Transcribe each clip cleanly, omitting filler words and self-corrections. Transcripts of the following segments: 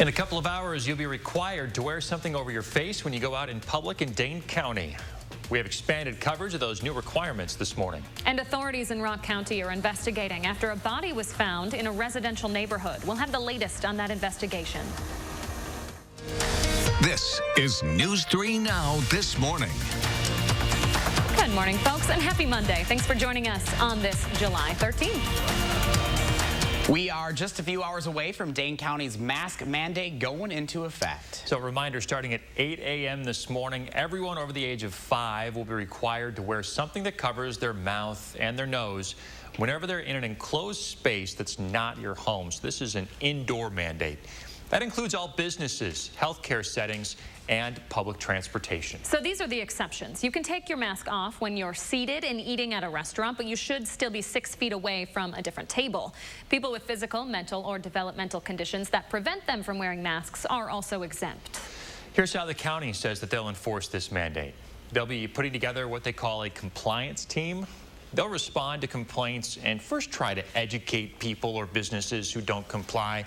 In a couple of hours, you'll be required to wear something over your face when you go out in public in Dane County. We have expanded coverage of those new requirements this morning. And authorities in Rock County are investigating after a body was found in a residential neighborhood. We'll have the latest on that investigation. This is News 3 Now this morning. Good morning, folks, and happy Monday. Thanks for joining us on this July 13th. We are just a few hours away from Dane County's mask mandate going into effect. So a reminder, starting at 8 a.m. this morning, everyone over the age of 5 will be required to wear something that covers their mouth and their nose whenever they're in an enclosed space that's not your home. So this is an indoor mandate. That includes all businesses, healthcare settings, and public transportation. So these are the exceptions. You can take your mask off when you're seated and eating at a restaurant, but you should still be 6 feet away from a different table. People with physical, mental, or developmental conditions that prevent them from wearing masks are also exempt. Here's how the county says that they'll enforce this mandate. They'll be putting together what they call a compliance team. They'll respond to complaints and first try to educate people or businesses who don't comply.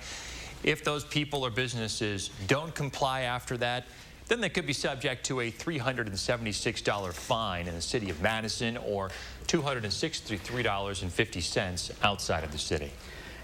If those people or businesses don't comply after that, then they could be subject to a $376 fine in the city of Madison or $263.50 outside of the city.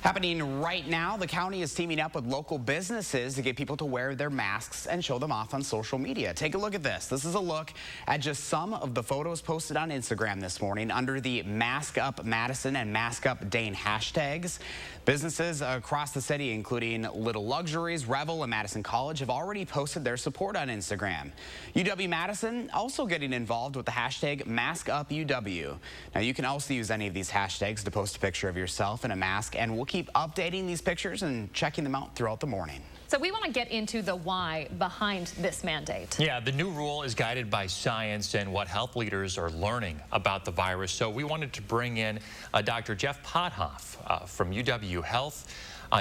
Happening right now, the county is teaming up with local businesses to get people to wear their masks and show them off on social media. Take a look at this. This is a look at just some of the photos posted on Instagram this morning under the Mask Up Madison and Mask Up Dane hashtags. Businesses across the city, including Little Luxuries, Revel, and Madison College, have already posted their support on Instagram. UW-Madison also getting involved with the hashtag MaskUpUW. Now, you can also use any of these hashtags to post a picture of yourself in a mask, and we'll keep updating these pictures and checking them out throughout the morning. So we want to get into the why behind this mandate. Yeah, the new rule is guided by science and what health leaders are learning about the virus. So we wanted to bring in Dr. Jeff Pothoff from UW Health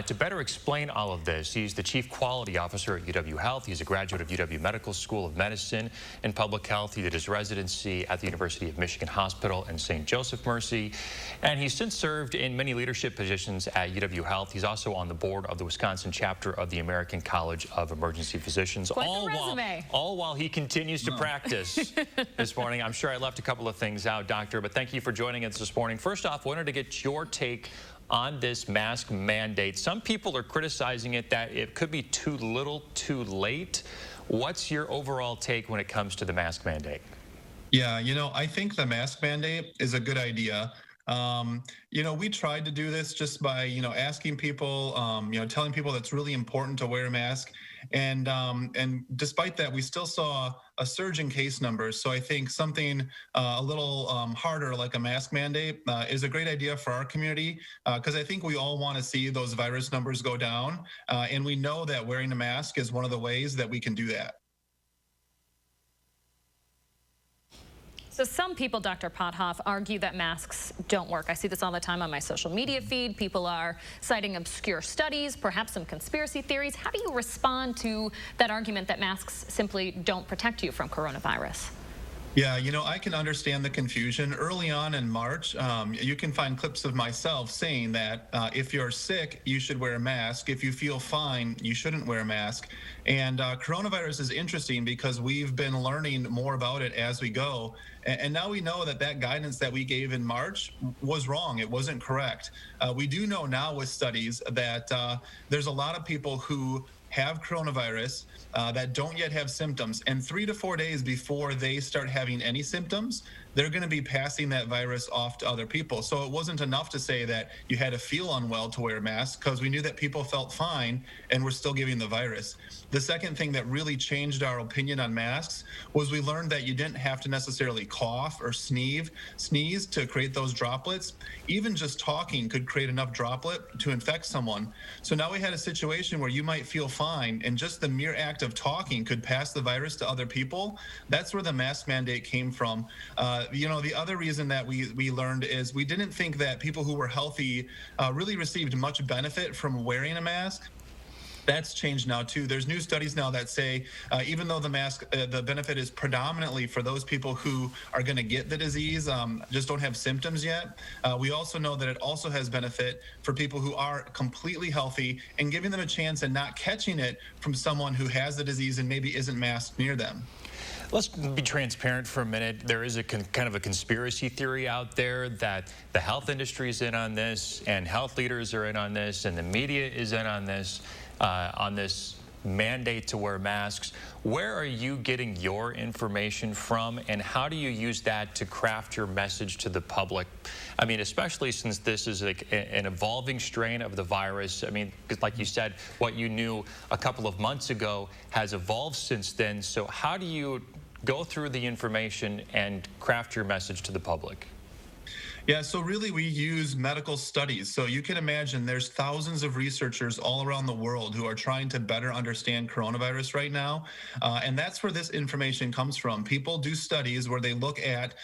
to better explain all of this. He's the Chief Quality Officer at UW Health. He's a graduate of UW Medical School of Medicine and Public Health. He did his residency at the University of Michigan Hospital and St. Joseph Mercy. And he's since served in many leadership positions at UW Health. He's also on the board of the Wisconsin chapter of the American College of Emergency Physicians. All while he continues to practice this morning. I'm sure I left a couple of things out, Doctor, but thank you for joining us this morning. First off, wanted to get your take on this mask mandate. Some people are criticizing it that it could be too little, too late. What's your overall take when it comes to the mask mandate? Yeah, I think the mask mandate is a good idea. We tried to do this just by, asking people, telling people that's really important to wear a mask. And despite that, we still saw a surge in case numbers. So I think something a little harder, like a mask mandate, is a great idea for our community, because I think we all want to see those virus numbers go down. And we know that wearing a mask is one of the ways that we can do that. So some people, Dr. Pothoff, argue that masks don't work. I see this all the time on my social media feed. People are citing obscure studies, perhaps some conspiracy theories. How do you respond to that argument that masks simply don't protect you from coronavirus? Yeah, I can understand the confusion. Early on in March, you can find clips of myself saying that if you're sick, you should wear a mask. If you feel fine, you shouldn't wear a mask. And coronavirus is interesting because we've been learning more about it as we go. And now we know that guidance that we gave in March was wrong. It wasn't correct. We do know now with studies that there's a lot of people who have coronavirus that don't yet have symptoms, and 3 to 4 days before they start having any symptoms, they're going to be passing that virus off to other people. So it wasn't enough to say that you had to feel unwell to wear a mask, because we knew that people felt fine and were still giving the virus. The second thing that really changed our opinion on masks was we learned that you didn't have to necessarily cough or sneeze to create those droplets. Even just talking could create enough droplet to infect someone. So now we had a situation where you might feel fine, and just the mere act of talking could pass the virus to other people. That's where the mask mandate came from. The other reason that we learned is we didn't think that people who were healthy really received much benefit from wearing a mask. That's changed now too. There's new studies now that say even though the mask, the benefit is predominantly for those people who are going to get the disease, just don't have symptoms yet. We also know that it also has benefit for people who are completely healthy and giving them a chance and not catching it from someone who has the disease and maybe isn't masked near them. Let's be transparent for a minute. There is a kind of a conspiracy theory out there that the health industry is in on this, and health leaders are in on this, and the media is in on this mandate to wear masks. Where are you getting your information from, and how do you use that to craft your message to the public? I mean, especially since this is like an evolving strain of the virus. I mean, like you said, what you knew a couple of months ago has evolved since then. So how do you go through the information and craft your message to the public? Yeah, so really we use medical studies. So you can imagine there's thousands of researchers all around the world who are trying to better understand coronavirus right now. And that's where this information comes from. People do studies where they look at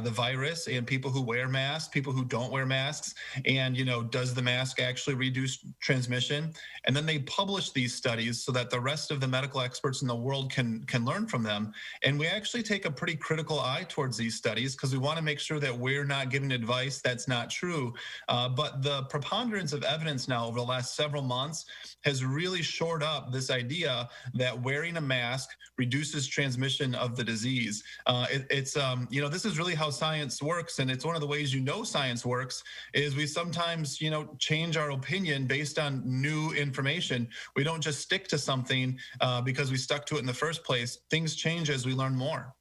the virus and people who wear masks, people who don't wear masks, and, you know, does the mask actually reduce transmission? And then they publish these studies so that the rest of the medical experts in the world can learn from them. And we actually take a pretty critical eye towards these studies because we want to make sure that we're not giving advice that's not true. But the preponderance of evidence now over the last several months has really shored up this idea that wearing a mask reduces transmission of the disease. You know, this is really how science works, and it's one of the ways you know science works is we sometimes, you know, change our opinion based on new information. We don't just stick to something because we stuck to it in the first place. Things change as we learn more.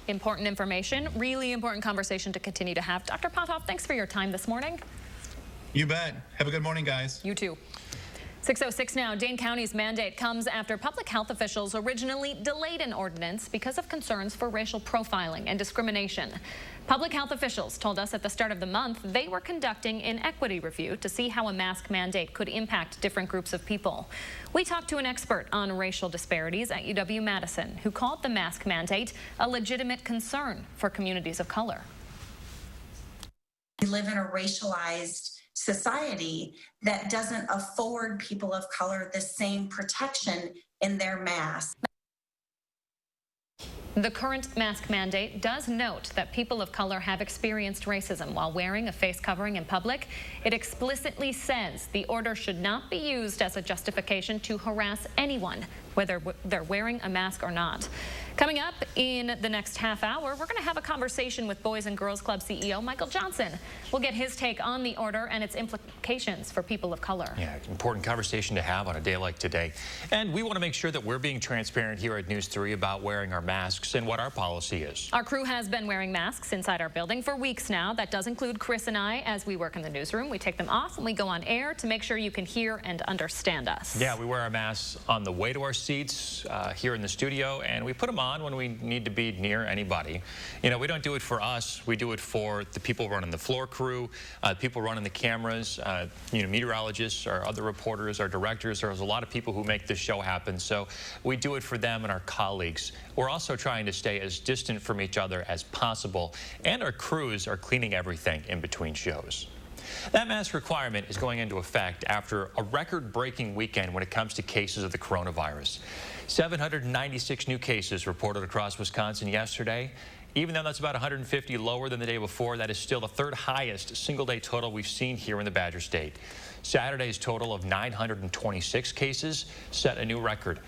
Important information, really important conversation to continue to have. Dr. Pothoff, thanks for your time this morning. You bet. Have a good morning, guys. You too. 6:06 now. Dane County's mandate comes after public health officials originally delayed an ordinance because of concerns for racial profiling and discrimination. Public health officials told us at the start of the month they were conducting an equity review to see how a mask mandate could impact different groups of people. We talked to an expert on racial disparities at UW-Madison who called the mask mandate a legitimate concern for communities of color. We live in a racialized society that doesn't afford people of color the same protection in their masks. The current mask mandate does note that people of color have experienced racism while wearing a face covering in public. It explicitly says the order should not be used as a justification to harass anyone, whether they're wearing a mask or not. Coming up in the next half hour, we're going to have a conversation with Boys and Girls Club CEO Michael Johnson. We'll get his take on the order and its implications for people of color. Yeah, important conversation to have on a day like today. And we want to make sure that we're being transparent here at News 3 about wearing our masks and what our policy is. Our crew has been wearing masks inside our building for weeks now. That does include Chris and I as we work in the newsroom. We take them off when we go on air to make sure you can hear and understand us. Yeah, we wear our masks on the way to our seats here in the studio, and we put them on when we need to be near anybody. You know, we don't do it for us. We do it for the people running the floor crew, people running the cameras, you know, meteorologists, our other reporters, our directors. There's a lot of people who make this show happen, so we do it for them and our colleagues. We're also trying to stay as distant from each other as possible, and our crews are cleaning everything in between shows. That mask requirement is going into effect after a record-breaking weekend when it comes to cases of the coronavirus. 796 new cases reported across Wisconsin yesterday. Even though that's about 150 lower than the day before, that is still the third highest single-day total we've seen here in the Badger State. Saturday's total of 926 cases set a new record.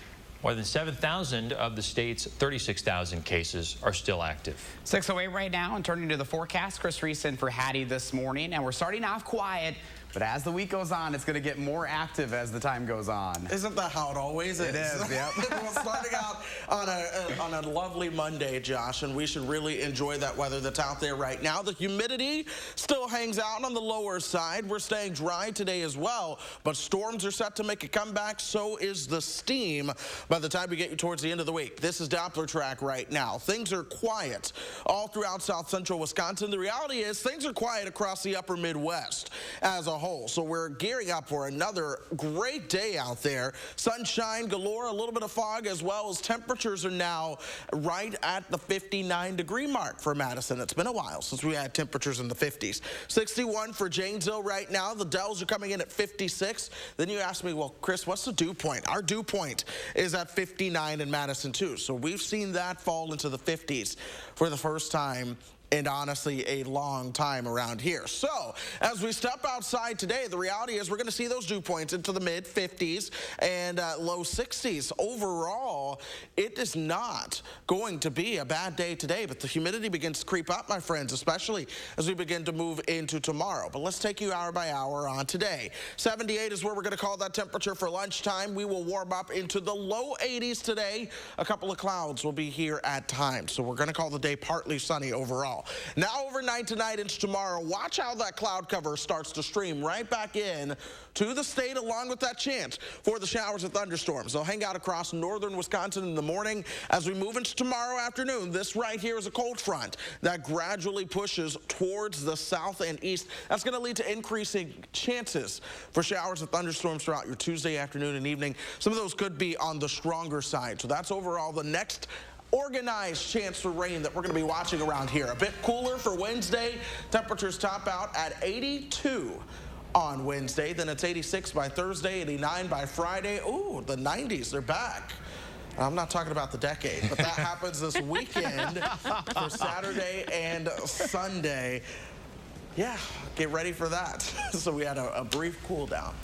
More than 7,000 of the state's 36,000 cases are still active. 6:08 right now, and turning to the forecast, Chris Reese in for Hattie this morning, and we're starting off quiet. But as the week goes on, it's going to get more active as the time goes on. Isn't that how it always is? It is, yep. We're starting out on a lovely Monday, Josh, and we should really enjoy that weather that's out there right now. The humidity still hangs out on the lower side. We're staying dry today as well, but storms are set to make a comeback. So is the steam by the time we get you towards the end of the week. This is Doppler track right now. Things are quiet all throughout south central Wisconsin. The reality is things are quiet across the upper Midwest as a whole. So we're gearing up for another great day out there. Sunshine galore, a little bit of fog, as well as temperatures are now right at the 59-degree mark for Madison. It's been a while since we had temperatures in the 50s. 61 for Janesville right now. The Dells are coming in at 56. Then you ask me, well, Chris, what's the dew point? Our dew point is at 59 in Madison, too. So we've seen that fall into the 50s for the first time and honestly a long time around here. So as we step outside today, the reality is we're going to see those dew points into the mid 50s and low 60s. Overall, it is not going to be a bad day today, but the humidity begins to creep up, my friends, especially as we begin to move into tomorrow. But let's take you hour by hour on today. 78 is where we're going to call that temperature for lunchtime. We will warm up into the low 80s today. A couple of clouds will be here at times, so we're going to call the day partly sunny overall. Now overnight tonight into tomorrow, watch how that cloud cover starts to stream right back in to the state, along with that chance for the showers and thunderstorms. They'll hang out across northern Wisconsin in the morning. As we move into tomorrow afternoon, this right here is a cold front that gradually pushes towards the south and east. That's going to lead to increasing chances for showers and thunderstorms throughout your Tuesday afternoon and evening. Some of those could be on the stronger side. So that's overall the next organized chance for rain that we're going to be watching around here. A bit cooler for Wednesday. Temperatures top out at 82 on Wednesday. Then it's 86 by Thursday, 89 by Friday. Ooh, the 90s, they're back. I'm not talking about the decade, but that happens this weekend for Saturday and Sunday. Yeah, get ready for that. So we had a brief cool down.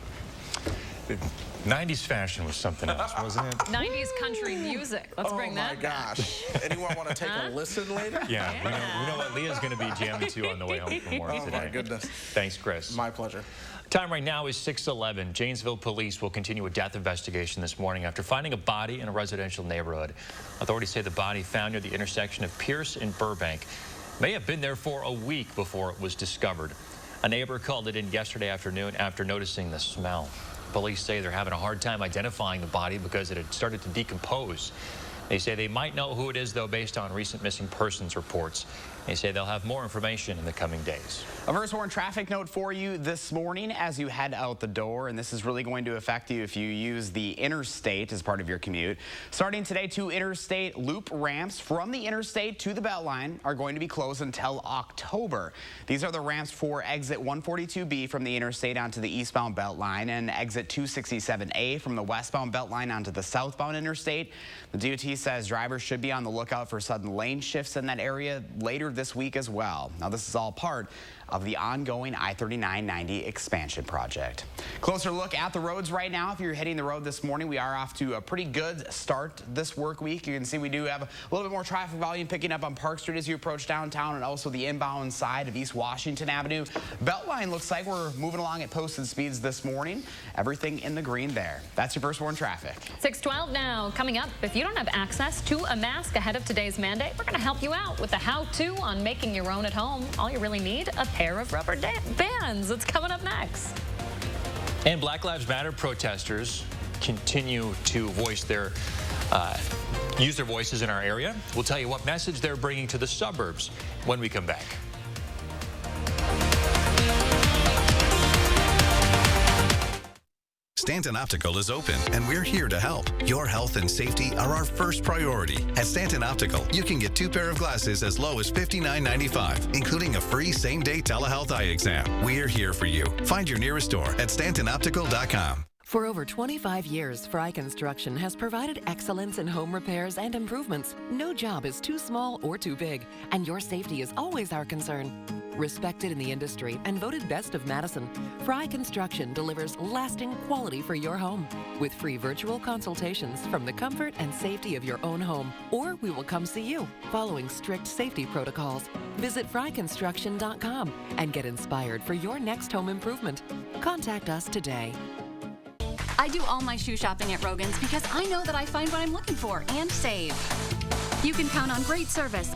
90s fashion was something else, wasn't it? 90s country music. Let's bring that back. Oh, my gosh. Anyone want to take a listen later? Yeah, we know what Leah's going to be jamming to on the way home from work today. Oh, my goodness. Thanks, Chris. My pleasure. Time right now is 6:11. Janesville police will continue a death investigation this morning after finding a body in a residential neighborhood. Authorities say the body found near the intersection of Pierce and Burbank may have been there for a week before it was discovered. A neighbor called it in yesterday afternoon after noticing the smell. Police say they're having a hard time identifying the body because it had started to decompose. They say they might know who it is, though, based on recent missing persons reports. They say they'll have more information in the coming days. A First Warn traffic note for you this morning as you head out the door, and this is really going to affect you if you use the interstate as part of your commute. Starting today, 2 interstate loop ramps from the interstate to the Beltline are going to be closed until October. These are the ramps for exit 142B from the interstate onto the eastbound Beltline and exit 267A from the westbound Beltline onto the southbound interstate. The DOT says drivers should be on the lookout for sudden lane shifts in that area later this week as well. Now, this is all part of the ongoing I-39/90 expansion project. Closer look at the roads right now. If you're hitting the road this morning, we are off to a pretty good start this work week. You can see we do have a little bit more traffic volume picking up on Park Street as you approach downtown and also the inbound side of East Washington Avenue. Beltline looks like we're moving along at posted speeds this morning. Everything in the green there. That's your First Warn traffic. 6:12 now. Coming up, if you don't have access to a mask ahead of today's mandate, we're going to help you out with the how-to on making your own at home. All you really need, a pair of rubber bands. It's coming up next. And Black Lives Matter protesters continue to voice their use their voices in our area. We'll tell you what message they're bringing to the suburbs when we come back. Stanton Optical is open, and we're here to help. Your health and safety are our first priority. At Stanton Optical, you can get 2 pair of glasses as low as $59.95, including a free same-day telehealth eye exam. We're here for you. Find your nearest store at StantonOptical.com. For over 25 years, Fry Construction has provided excellence in home repairs and improvements. No job is too small or too big, and your safety is always our concern. Respected in the industry and voted best of Madison, Fry Construction delivers lasting quality for your home with free virtual consultations from the comfort and safety of your own home, or we will come see you following strict safety protocols. Visit fryconstruction.com and get inspired for your next home improvement. Contact us today. I do all my shoe shopping at Rogan's because I know that I find what I'm looking for and save. You can count on great service,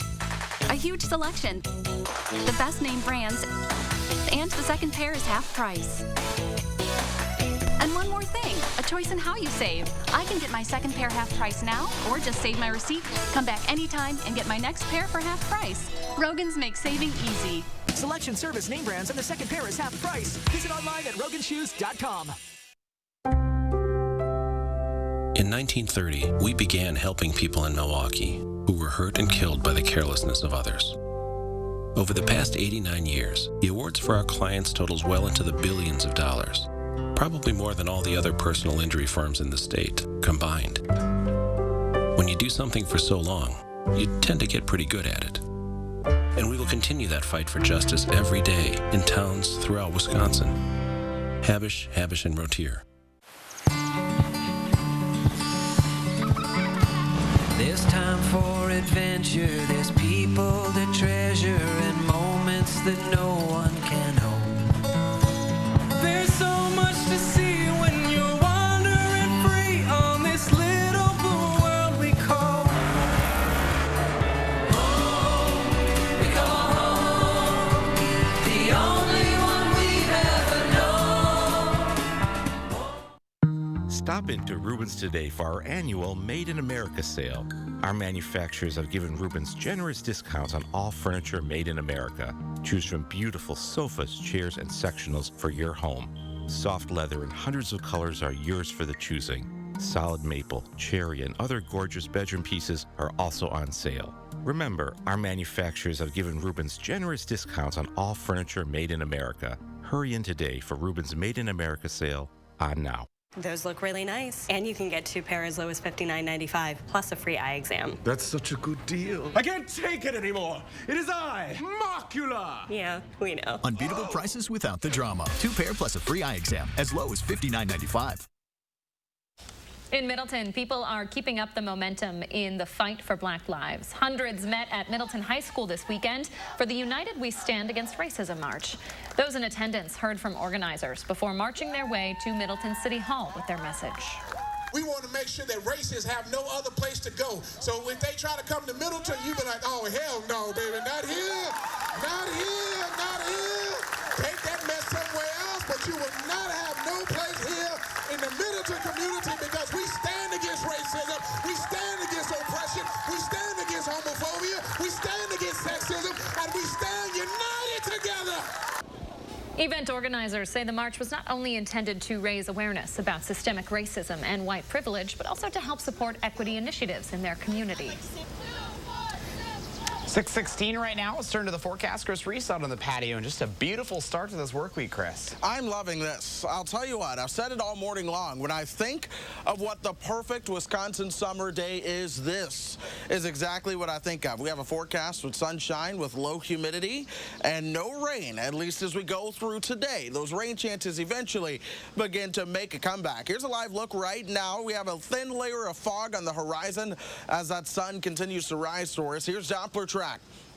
a huge selection, the best name brands, and the second pair is half price. And one more thing, a choice in how you save. I can get my second pair half price now, or just save my receipt, come back anytime, and get my next pair for half price. Rogan's makes saving easy. Selection, service, name brands, and the second pair is half price. Visit online at roganshoes.com. In 1930, we began helping people in Milwaukee who were hurt and killed by the carelessness of others. Over the past 89 years, the awards for our clients totals well into the billions of dollars, probably more than all the other personal injury firms in the state combined. When you do something for so long, you tend to get pretty good at it. And we will continue that fight for justice every day in towns throughout Wisconsin. Habish, and Rotier. There's time for adventure, there's people to treasure, and moments that no one can hold. There's so much to see when you're wandering free on this little blue world we call home. We call home, the only one we've ever known. Stop into Rubens today for our annual Made in America sale. Our manufacturers have given Rubens generous discounts on all furniture made in America. Choose from beautiful sofas, chairs, and sectionals for your home. Soft leather in hundreds of colors are yours for the choosing. Solid maple, cherry, and other gorgeous bedroom pieces are also on sale. Remember, our manufacturers have given Rubens generous discounts on all furniture made in America. Hurry in today for Rubens Made in America sale on now. Those look really nice. And you can get 2 pair as low as $59.95, plus a free eye exam. That's such a good deal. I can't take it anymore. It is I, Macula. Yeah, we know. Unbeatable prices without the drama. 2 pair plus a free eye exam, as low as $59.95. In Middleton, people are keeping up the momentum in the fight for Black lives. Hundreds met at Middleton High School this weekend for the United We Stand Against Racism March. Those in attendance heard from organizers before marching their way to Middleton City Hall with their message. We want to make sure that racists have no other place to go. So if they try to come to Middleton, you be like, oh, hell no, baby, not here, not here, not here. Take that mess somewhere else, but you will not have no place here in the Middleton community because we stand against racism, we stand against oppression, we stand against homophobia, we stand against sexism, and we stand united together. Event organizers say the march was not only intended to raise awareness about systemic racism and white privilege, but also to help support equity initiatives in their community. 6:16 right now. Let's turn to the forecast. Chris Reese out on the patio, and just a beautiful start to this work week, Chris. I'm loving this. I'll tell you what, I've said it all morning long. When I think of what the perfect Wisconsin summer day is, this is exactly what I think of. We have a forecast with sunshine, with low humidity, and no rain, at least as we go through today. Those rain chances eventually begin to make a comeback. Here's a live look right now. We have a thin layer of fog on the horizon as that sun continues to rise for us. Here's Doppler track.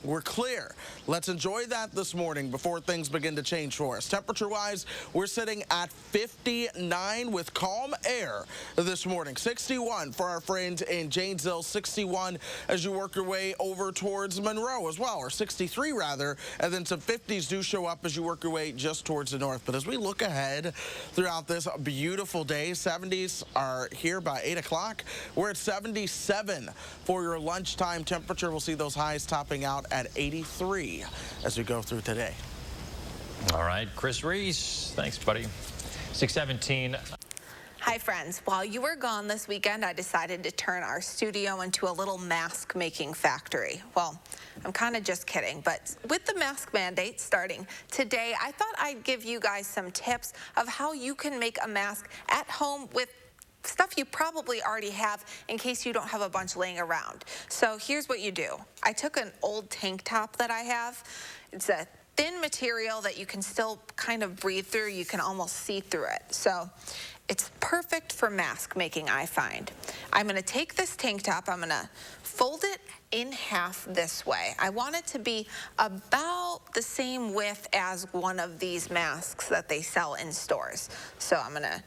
We're clear. Let's enjoy that this morning before things begin to change for us. Temperature-wise, we're sitting at 59 with calm air this morning. 61 for our friends in Janesville, 61 as you work your way over towards Monroe as well, or 63 rather, and then some 50s do show up as you work your way just towards the north. But as we look ahead throughout this beautiful day, 70s are here by 8 o'clock. We're at 77 for your lunchtime temperature. We'll see those highs topping out at 83 as we go through today. All right, Chris Reese, thanks, buddy. 6:17. Hi, friends. While you were gone this weekend, I decided to turn our studio into a little mask making factory. Well, I'm kind of just kidding, but with the mask mandate starting today, I thought I'd give you guys some tips of how you can make a mask at home with stuff you probably already have in case you don't have a bunch laying around. So here's what you do. I took an old tank top that I have. It's a thin material that you can still kind of breathe through. You can almost see through it. So it's perfect for mask making, I find. I'm gonna take this tank top, I'm gonna fold it in half this way. I want it to be about the same width as one of these masks that they sell in stores. So I'm gonna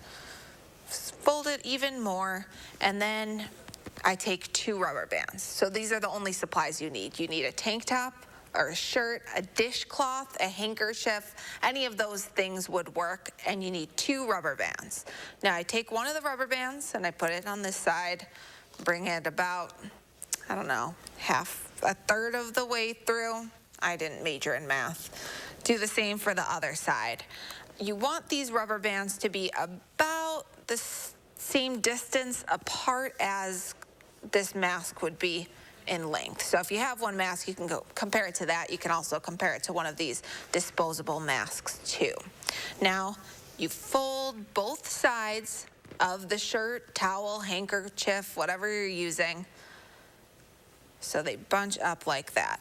fold it even more, and then I take 2 rubber bands. So these are the only supplies you need. You need a tank top or a shirt, a dishcloth, a handkerchief, any of those things would work, and you need 2 rubber bands. Now I take one of the rubber bands and I put it on this side, bring it about, I don't know, a third of the way through. I didn't major in math. Do the same for the other side. You want these rubber bands to be about the same distance apart as this mask would be in length. So if you have one mask, you can go compare it to that. You can also compare it to one of these disposable masks too. Now, you fold both sides of the shirt, towel, handkerchief, whatever you're using, so they bunch up like that.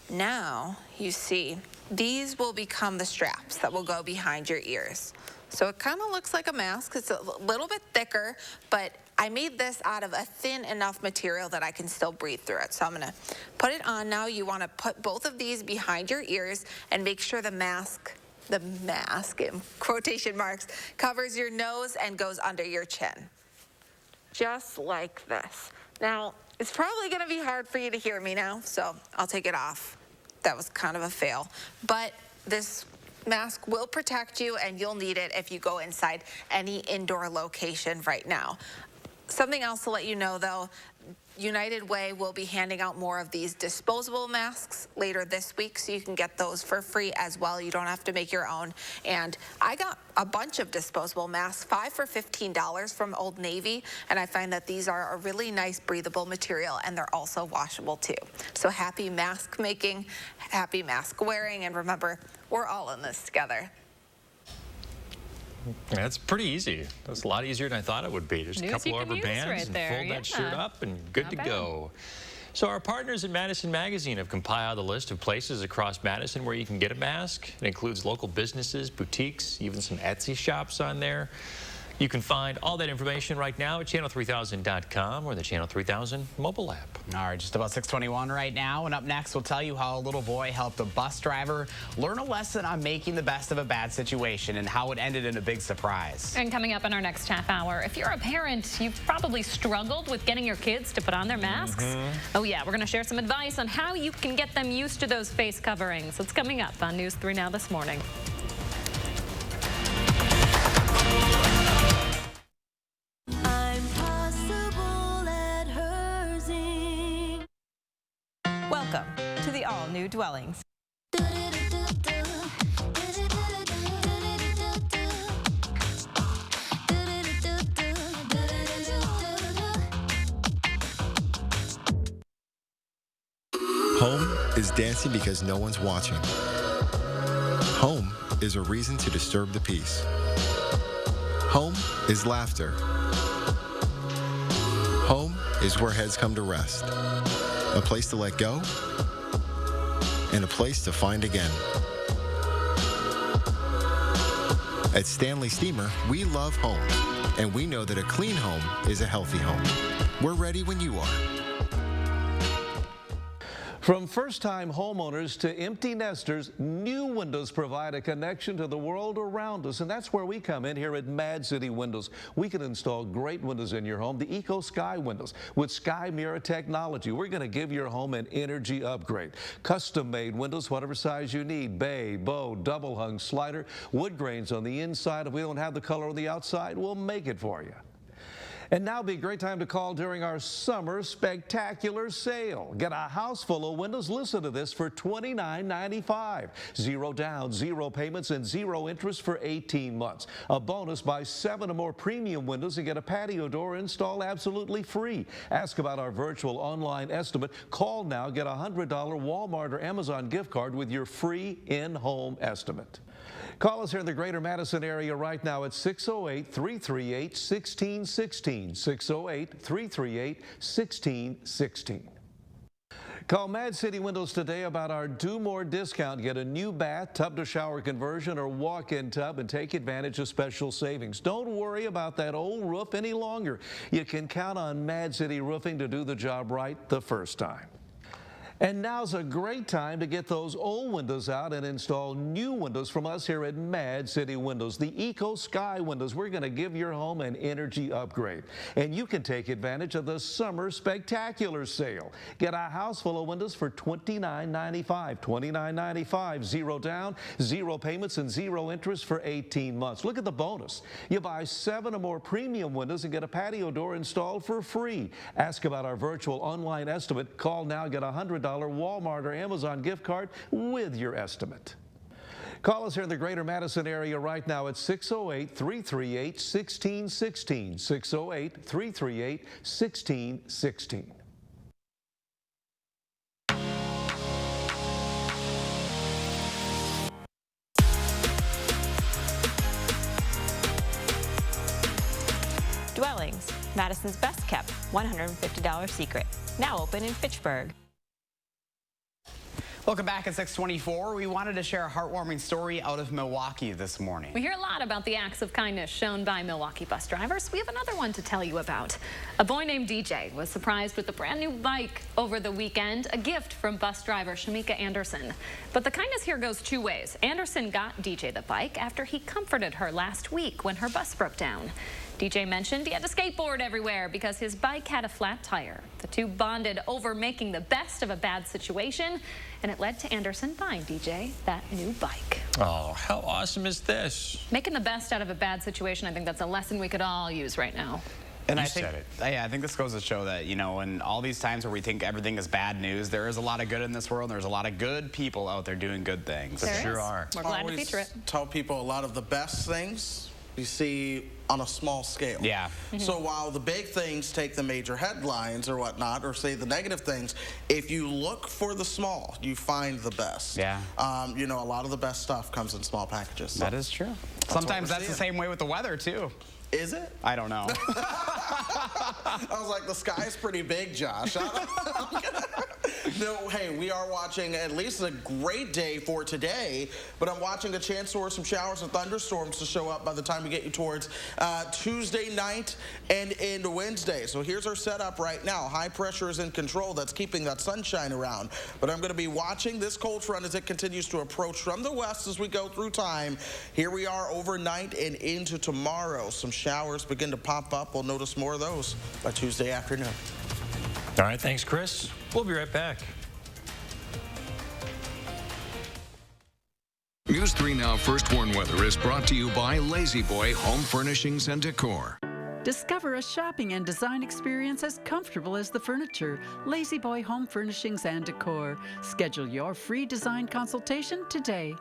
Now, you see, these will become the straps that will go behind your ears. So it kind of looks like a mask. It's a little bit thicker, but I made this out of a thin enough material that I can still breathe through it. So I'm gonna put it on now. You wanna put both of these behind your ears and make sure the mask in quotation marks, covers your nose and goes under your chin. Just like this. Now, it's probably gonna be hard for you to hear me now, so I'll take it off. That was kind of a fail. But this mask will protect you, and you'll need it if you go inside any indoor location right now. Something else to let you know, though, United Way will be handing out more of these disposable masks later this week, so you can get those for free as well. You don't have to make your own. And I got a bunch of disposable masks, 5 for $15 from Old Navy, and I find that these are a really nice breathable material, and they're also washable too. So happy mask making, happy mask wearing, and remember, we're all in this together. That's pretty easy. That's a lot easier than I thought it would be. Just a couple of rubber bands and fold that shirt up and good to go. So our partners at Madison Magazine have compiled a list of places across Madison where you can get a mask. It includes local businesses, boutiques, even some Etsy shops on there. You can find all that information right now at channel3000.com or the Channel 3000 mobile app. All right, just about 6:21 right now, and up next we'll tell you how a little boy helped a bus driver learn a lesson on making the best of a bad situation and how it ended in a big surprise. And coming up in our next half hour, if you're a parent, you've probably struggled with getting your kids to put on their masks. Oh yeah, we're going to share some advice on how you can get them used to those face coverings. It's coming up on News 3 Now this morning. Welcome to the all-new Dwellings. Home is dancing because no one's watching. Home is a reason to disturb the peace. Home is laughter. Home is where heads come to rest. A place to let go, and a place to find again. At Stanley Steamer, we love homes, and we know that a clean home is a healthy home. We're ready when you are. From first-time homeowners to empty nesters, new windows provide a connection to the world around us, and that's where we come in here at Mad City Windows. We can install great windows in your home, the Eco Sky windows. With Sky Mirror technology, we're going to give your home an energy upgrade. Custom-made windows, whatever size you need, bay, bow, double-hung, slider, wood grains on the inside. If we don't have the color on the outside, we'll make it for you. And now would be a great time to call during our summer spectacular sale. Get a house full of windows, listen to this, for $29.95. Zero down, zero payments, and zero interest for 18 months. A bonus, buy 7 or more premium windows and get a patio door installed absolutely free. Ask about our virtual online estimate. Call now, get a $100 Walmart or Amazon gift card with your free in-home estimate. Call us here in the greater Madison area right now at 608-338-1616. 608-338-1616. Call Mad City Windows today about our Do More discount. Get a new bath, tub to shower conversion, or walk-in tub and take advantage of special savings. Don't worry about that old roof any longer. You can count on Mad City Roofing to do the job right the first time. And now's a great time to get those old windows out and install new windows from us here at Mad City Windows. The Eco Sky windows, we're going to give your home an energy upgrade. And you can take advantage of the Summer Spectacular Sale. Get a house full of windows for $29.95. $29.95, zero down, zero payments, and zero interest for 18 months. Look at the bonus. You buy 7 or more premium windows and get a patio door installed for free. Ask about our virtual online estimate. Call now, get a $100 Walmart or Amazon gift card with your estimate. Call us here in the greater Madison area right now at 608-338-1616. 608-338-1616. Dwellings, Madison's best kept $150 secret. Now open in Fitchburg. Welcome back at 6:24. We wanted to share a heartwarming story out of Milwaukee this morning. We hear a lot about the acts of kindness shown by Milwaukee bus drivers. We have another one to tell you about. A boy named DJ was surprised with a brand new bike over the weekend, a gift from bus driver Shamika Anderson. But the kindness here goes two ways. Anderson got DJ the bike after he comforted her last week when her bus broke down. DJ mentioned he had to skateboard everywhere because his bike had a flat tire. The two bonded over making the best of a bad situation, and it led to Anderson buying DJ that new bike. Oh, how awesome is this? Making the best out of a bad situation, I think that's a lesson we could all use right now. And I think this goes to show that, in all these times where we think everything is bad news, there is a lot of good in this world. There's a lot of good people out there doing good things. There sure are. We're glad to feature it. Tell people a lot of the best things you see on a small scale. Yeah. So while the big things take the major headlines or whatnot, or say the negative things, if you look for the small, you find the best. Yeah. A lot of the best stuff comes in small packages. So that is true. Sometimes that's the same way with the weather, too. Is it? I don't know. I was like, the sky's pretty big, Josh. No, hey, we are watching at least a great day for today, but I'm watching a chance for some showers and thunderstorms to show up by the time we get you towards Tuesday night and into Wednesday. So here's our setup right now. High pressure is in control. That's keeping that sunshine around. But I'm going to be watching this cold front as it continues to approach from the west as we go through time. Here we are overnight and into tomorrow. Some showers begin to pop up. We'll notice more of those by Tuesday afternoon. All right, thanks, Chris. We'll be right back. News 3 Now First Warn Weather is brought to you by Lazy Boy Home Furnishings and Decor. Discover a shopping and design experience as comfortable as the furniture. Lazy Boy Home Furnishings and Decor. Schedule your free design consultation today.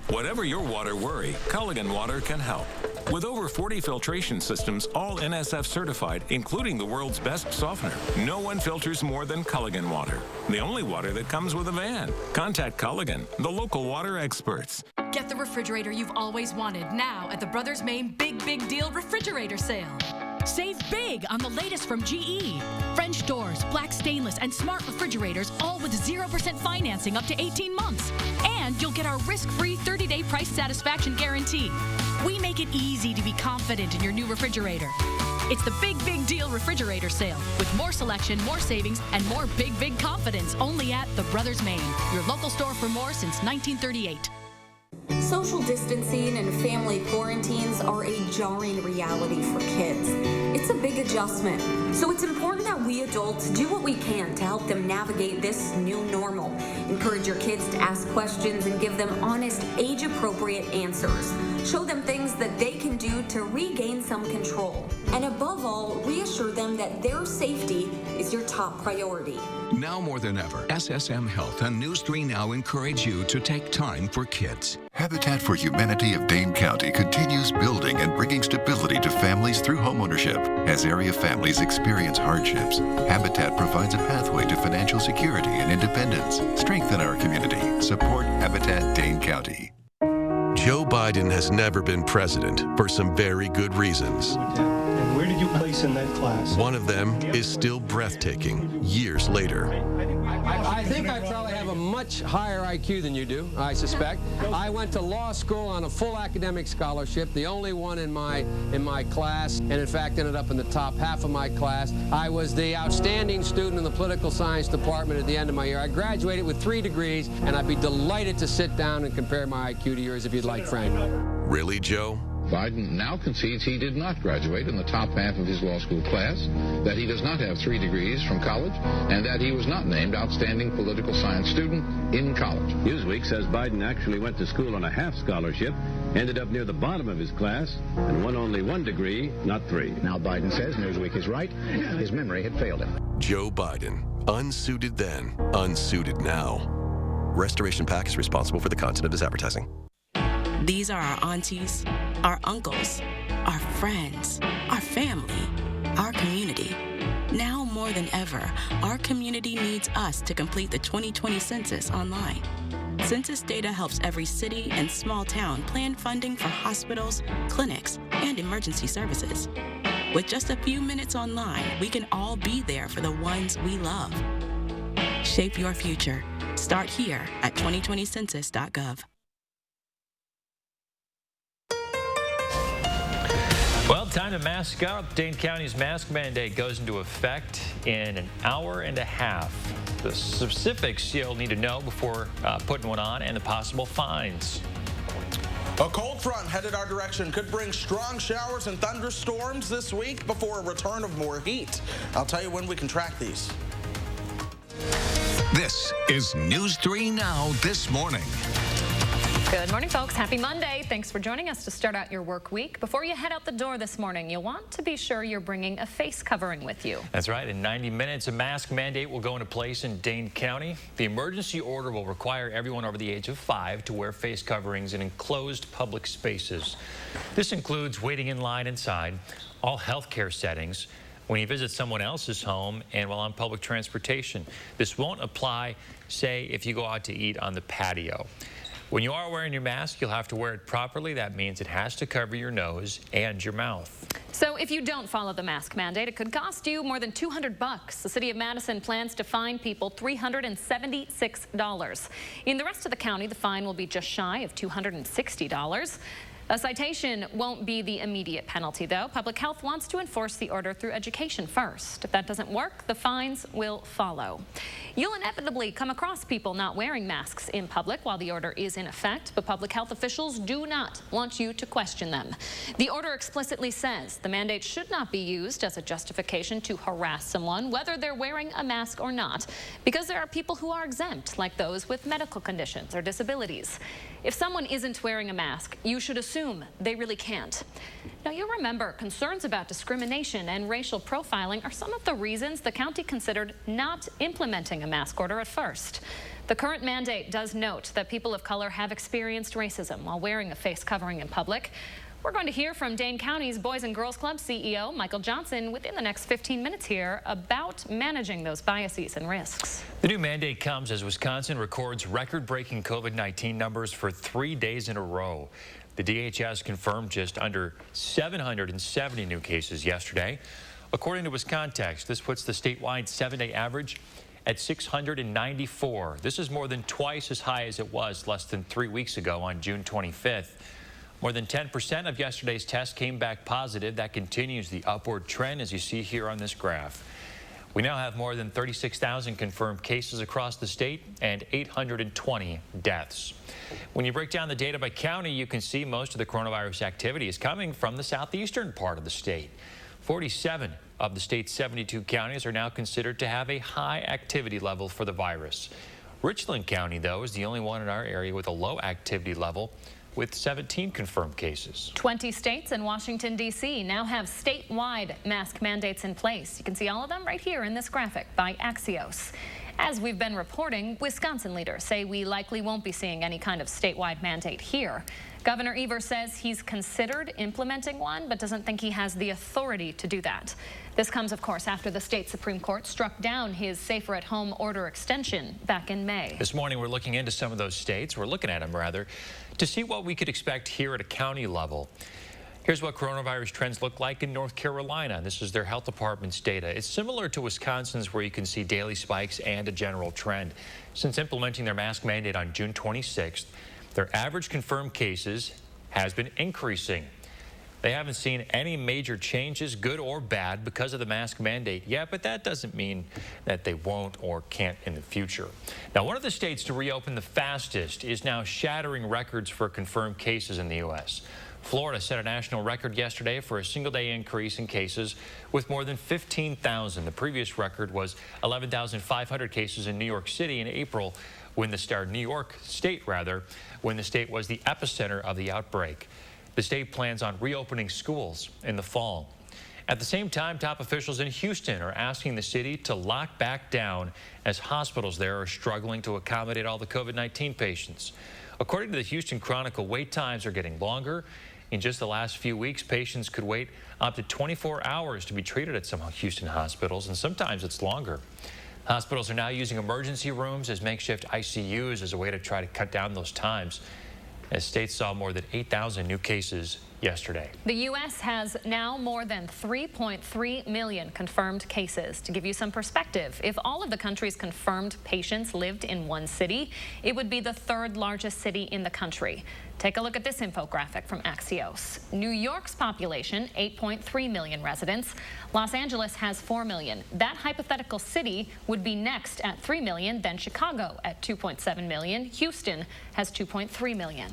Whatever your water worry, Culligan Water can help. With over 40 filtration systems, all NSF certified, including the world's best softener, no one filters more than Culligan Water. The only water that comes with a van. Contact Culligan, the local water experts. Get the refrigerator you've always wanted now at the Brothers Maine Big Deal Refrigerator Sale. Save big on the latest from GE. French doors, black stainless, and smart refrigerators, all with 0% financing up to 18 months. And you'll get our risk-free 30-day price satisfaction guarantee. We make it easy to be confident in your new refrigerator. It's the Big Deal Refrigerator Sale with more selection, more savings, and more big confidence only at the Brothers Maine, your local store for more since 1938. Social distancing and family quarantines are a jarring reality for kids. It's a big adjustment, so it's important that we adults do what we can to help them navigate this new normal. Encourage your kids to ask questions and give them honest, age-appropriate answers. Show them things that they can do to regain some control. And above all, reassure them that their safety is your top priority. Now more than ever, SSM Health and News 3 Now encourage you to take time for kids. Habitat for Humanity of Dane County continues building and bringing stability to families through homeownership. As area families experience hardships, Habitat provides a pathway to financial security and independence. Strengthen our community. Support Habitat Dane County. Joe Biden has never been president for some very good reasons. And where did you place in that class? One of them is still breathtaking years later. I think I probably have a much higher IQ than you do, I suspect. I went to law school on a full academic scholarship, the only one in my class, and in fact ended up in the top half of my class. I was the outstanding student in the political science department at the end of my year. I graduated with 3 degrees, and I'd be delighted to sit down and compare my IQ to yours if you'd like, Frank. Really, Joe? Biden now concedes he did not graduate in the top half of his law school class, that he does not have 3 degrees from college, and that he was not named outstanding political science student in college. Newsweek says Biden actually went to school on a half scholarship, ended up near the bottom of his class, and won only 1 degree, not 3. Now Biden says Newsweek is right. His memory had failed him. Joe Biden, unsuited then, unsuited now. Restoration PAC is responsible for the content of this advertising. These are our aunties, our uncles, our friends, our family, our community. Now more than ever, our community needs us to complete the 2020 census online. Census data helps every city and small town plan funding for hospitals, clinics, and emergency services. With just a few minutes online, we can all be there for the ones we love. Shape your future. Start here at 2020census.gov. Well, time to mask up. Dane County's mask mandate goes into effect in an hour and a half. The specifics you'll need to know before putting one on and the possible fines. A cold front headed our direction could bring strong showers and thunderstorms this week before a return of more heat. I'll tell you when we can track these. This is News 3 Now This Morning. Good morning, folks. Happy Monday. Thanks for joining us to start out your work week. Before you head out the door this morning, you'll want to be sure you're bringing a face covering with you. That's right. In 90 minutes, a mask mandate will go into place in Dane County. The emergency order will require everyone over the age of 5 to wear face coverings in enclosed public spaces. This includes waiting in line inside, all healthcare settings, when you visit someone else's home, and while on public transportation. This won't apply, say, if you go out to eat on the patio. When you are wearing your mask, you'll have to wear it properly. That means it has to cover your nose and your mouth. So if you don't follow the mask mandate, it could cost you more than $200. The city of Madison plans to fine people $376. In the rest of the county, the fine will be just shy of $260. A citation won't be the immediate penalty, though. Public Health wants to enforce the order through education first. If that doesn't work, the fines will follow. You'll inevitably come across people not wearing masks in public while the order is in effect, but public health officials do not want you to question them. The order explicitly says the mandate should not be used as a justification to harass someone, whether they're wearing a mask or not, because there are people who are exempt, like those with medical conditions or disabilities. If someone isn't wearing a mask, you should assume they really can't. Now, you'll remember concerns about discrimination and racial profiling are some of the reasons the county considered not implementing a mask order at first. The current mandate does note that people of color have experienced racism while wearing a face covering in public. We're going to hear from Dane County's Boys and Girls Club CEO, Michael Johnson, within the next 15 minutes here about managing those biases and risks. The new mandate comes as Wisconsin records record-breaking COVID-19 numbers for 3 days in a row. The DHS confirmed just under 770 new cases yesterday. According to Wiscontext, this puts the statewide 7-day average at 694. This is more than twice as high as it was less than 3 weeks ago on June 25th. More than 10% of yesterday's tests came back positive. That continues the upward trend, as you see here on this graph. We now have more than 36,000 confirmed cases across the state and 820 deaths. When you break down the data by county, you can see most of the coronavirus activity is coming from the southeastern part of the state. 47 of the state's 72 counties are now considered to have a high activity level for the virus. Richland County, though, is the only one in our area with a low activity level, with 17 confirmed cases. 20 states and Washington, D.C. now have statewide mask mandates in place. You can see all of them right here in this graphic by Axios. As we've been reporting, Wisconsin leaders say we likely won't be seeing any kind of statewide mandate here. Governor Evers says he's considered implementing one, but doesn't think he has the authority to do that. This comes, of course, after the state Supreme Court struck down his safer at home order extension back in May. This morning, we're looking into some of those states. We're looking at them, rather, to see what we could expect here at a county level. Here's what coronavirus trends look like in North Carolina. This is their health department's data. It's similar to Wisconsin's, where you can see daily spikes and a general trend. Since implementing their mask mandate on June 26th, their average confirmed cases has been increasing. They haven't seen any major changes, good or bad, because of the mask mandate yet, but that doesn't mean that they won't or can't in the future. Now, one of the states to reopen the fastest is now shattering records for confirmed cases in the U.S. Florida set a national record yesterday for a single-day increase in cases with more than 15,000. The previous record was 11,500 cases in New York City in April, when New York State when the state was the epicenter of the outbreak. The state plans on reopening schools in the fall. At the same time, top officials in Houston are asking the city to lock back down as hospitals there are struggling to accommodate all the COVID-19 patients. According to the Houston Chronicle, wait times are getting longer. In just the last few weeks, patients could wait up to 24 hours to be treated at some Houston hospitals, and sometimes it's longer. Hospitals are now using emergency rooms as makeshift ICUs as a way to try to cut down those times, as states saw more than 8,000 new cases yesterday. The U.S. has now more than 3.3 million confirmed cases. To give you some perspective, if all of the country's confirmed patients lived in one city, it would be the third largest city in the country. Take a look at this infographic from Axios. New York's population, 8.3 million residents. Los Angeles has 4 million. That hypothetical city would be next at 3 million, then Chicago at 2.7 million. Houston has 2.3 million.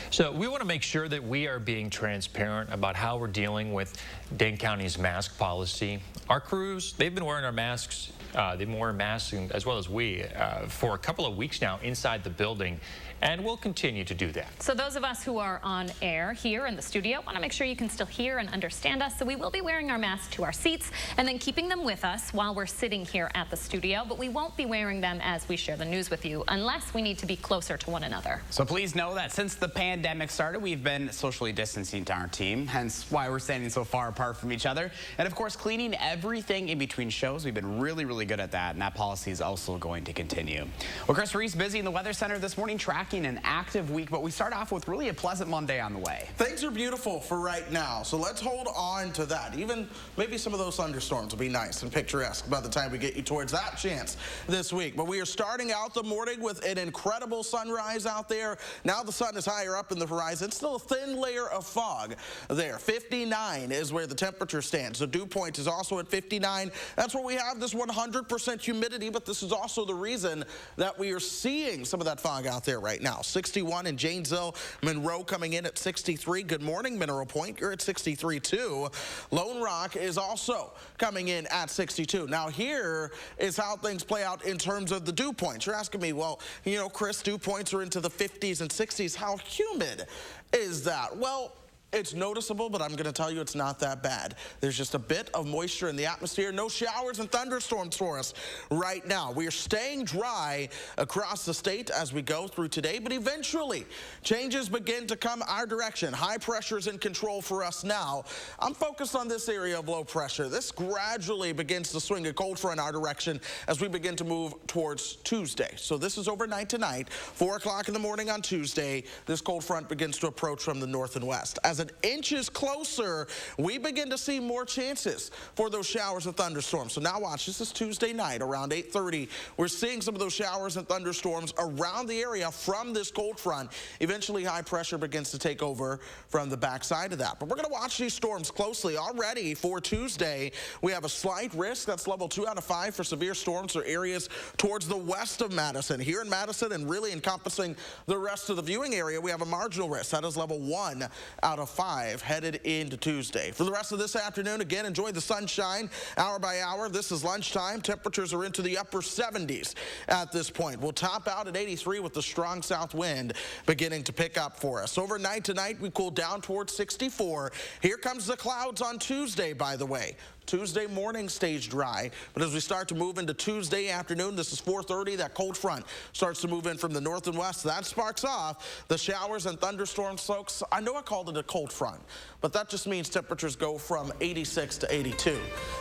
So we want to make sure that we are being transparent about how we're dealing with Dane County's mask policy. Our crews, they've been wearing our masks. They've been wearing masks, as well as we, for a couple of weeks now inside the building, and we'll continue to do that. So those of us who are on air here in the studio want to make sure you can still hear and understand us. So we will be wearing our masks to our seats and then keeping them with us while we're sitting here at the studio, but we won't be wearing them as we share the news with you unless we need to be closer to one another. So please know that since the pandemic started, we've been socially distancing to our team, hence why we're standing so far apart from each other. And of course, cleaning everything in between shows. We've been really good at that, and that policy is also going to continue. Well, Chris Reese busy in the Weather Center this morning tracking an active week, but we start off with really a pleasant Monday on the way. Things are beautiful for right now, so let's hold on to that. Even maybe some of those thunderstorms will be nice and picturesque by the time we get you towards that chance this week. But we are starting out the morning with an incredible sunrise out there. Now the sun is higher up in the horizon. Still a thin layer of fog there. 59 is where the temperature stands. The dew point is also at 59. That's where we have this 100% humidity, but this is also the reason that we are seeing some of that fog out there right now. 61 in Janesville. Monroe coming in at 63. Good morning, Mineral Point. You're at 63 too. Lone Rock is also coming in at 62. Now here is how things play out in terms of the dew points. You're asking me, well, you know, Chris, dew points are into the 50s and 60s. How humid is that? Well, it's noticeable, but I'm going to tell you it's not that bad. There's just a bit of moisture in the atmosphere. No showers and thunderstorms for us right now. We are staying dry across the state as we go through today, but eventually changes begin to come our direction. High pressure is in control for us now. I'm focused on this area of low pressure. This gradually begins to swing a cold front our direction as we begin to move towards Tuesday. So this is overnight tonight, 4 o'clock in the morning on Tuesday. This cold front begins to approach from the north and west. As it inches closer, we begin to see more chances for those showers and thunderstorms. So now watch, this is Tuesday night around 8:30. We're seeing some of those showers and thunderstorms around the area from this cold front. Eventually high pressure begins to take over from the backside of that. But we're going to watch these storms closely. Already for Tuesday, we have a slight risk. That's level 2 out of 5 for severe storms or areas towards the west of Madison. Here in Madison and really encompassing the rest of the viewing area, we have a marginal risk. That is level 1 out of 5 headed into Tuesday. For the rest of this afternoon, again, enjoy the sunshine hour by hour. This is lunchtime. Temperatures are into the upper 70s at this point. We'll top out at 83 with the strong south wind beginning to pick up for us. Overnight tonight, we cool down towards 64. Here comes the clouds on Tuesday, by the way. Tuesday morning stays dry, but as we start to move into Tuesday afternoon, this is 4:30, that cold front starts to move in from the north and west. That sparks off the showers and thunderstorms, folks. I know I called it a cold front, but that just means temperatures go from 86 to 82.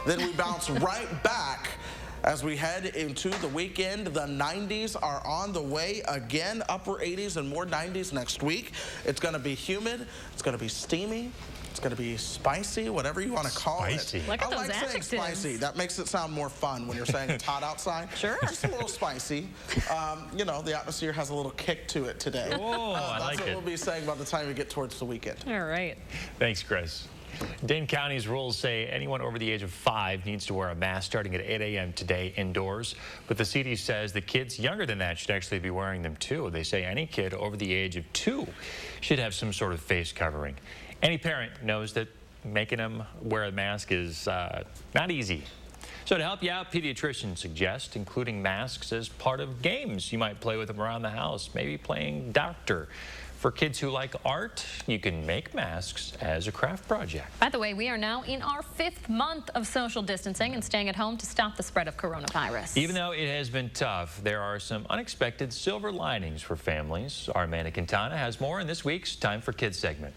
Then we bounce right back as we head into the weekend. The 90s are on the way again, upper 80s and more 90s next week. It's going to be humid. It's going to be steamy. It's going to be spicy, whatever you want to call it. Look at I those like saying adjectives. spicy. That makes it sound more fun when you're saying it's hot outside. Sure. Just a little spicy. You know, the atmosphere has a little kick to it today. Oh, I like it. That's what we'll be saying by the time we get towards the weekend. All right. Thanks, Chris. Dane County's rules say anyone over the age of 5 needs to wear a mask starting at 8 a.m. today indoors. But the CD says the kids younger than that should actually be wearing them too. They say any kid over the age of 2 should have some sort of face covering. Any parent knows that making them wear a mask is not easy. So to help you out, pediatricians suggest including masks as part of games. You might play with them around the house, maybe playing doctor. For kids who like art, you can make masks as a craft project. By the way, we are now in our 5th month of social distancing and staying at home to stop the spread of coronavirus. Even though it has been tough, there are some unexpected silver linings for families. Our Amanda Quintana has more in this week's Time for Kids segment.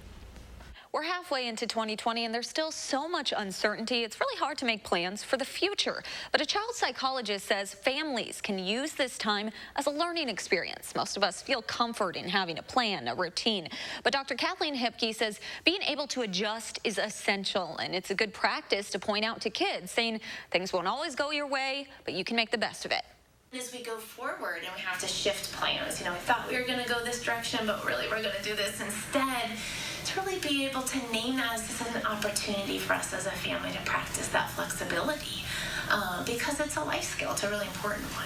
We're halfway into 2020 and there's still so much uncertainty. It's really hard to make plans for the future. But a child psychologist says families can use this time as a learning experience. Most of us feel comfort in having a plan, a routine. But Dr. Kathleen Hipke says being able to adjust is essential, and it's a good practice to point out to kids, saying things won't always go your way, but you can make the best of it. As we go forward and we have to shift plans, we thought we were going to go this direction, but really we're going to do this instead. To really be able to name that as an opportunity for us as a family to practice that flexibility, because it's a life skill. It's a really important one.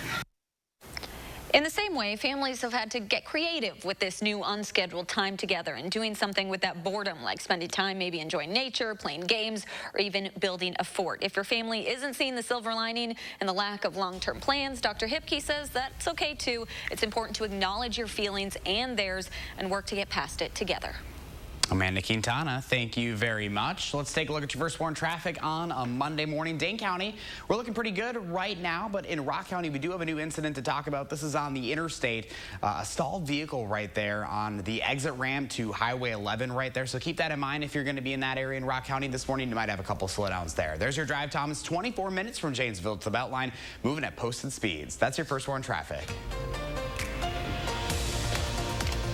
In the same way, families have had to get creative with this new unscheduled time together and doing something with that boredom, like spending time maybe enjoying nature, playing games, or even building a fort. If your family isn't seeing the silver lining and the lack of long-term plans, Dr. Hipke says that's okay too. It's important to acknowledge your feelings and theirs and work to get past it together. Amanda Quintana, thank you very much. Let's take a look at your first warn traffic on a Monday morning. Dane County, we're looking pretty good right now, but in Rock County, we do have a new incident to talk about. This is on the interstate, a stalled vehicle right there on the exit ramp to Highway 11 right there. So keep that in mind if you're going to be in that area in Rock County this morning. You might have a couple slowdowns there. There's your drive time. It's 24 minutes from Janesville to the Beltline, moving at posted speeds. That's your first warn traffic.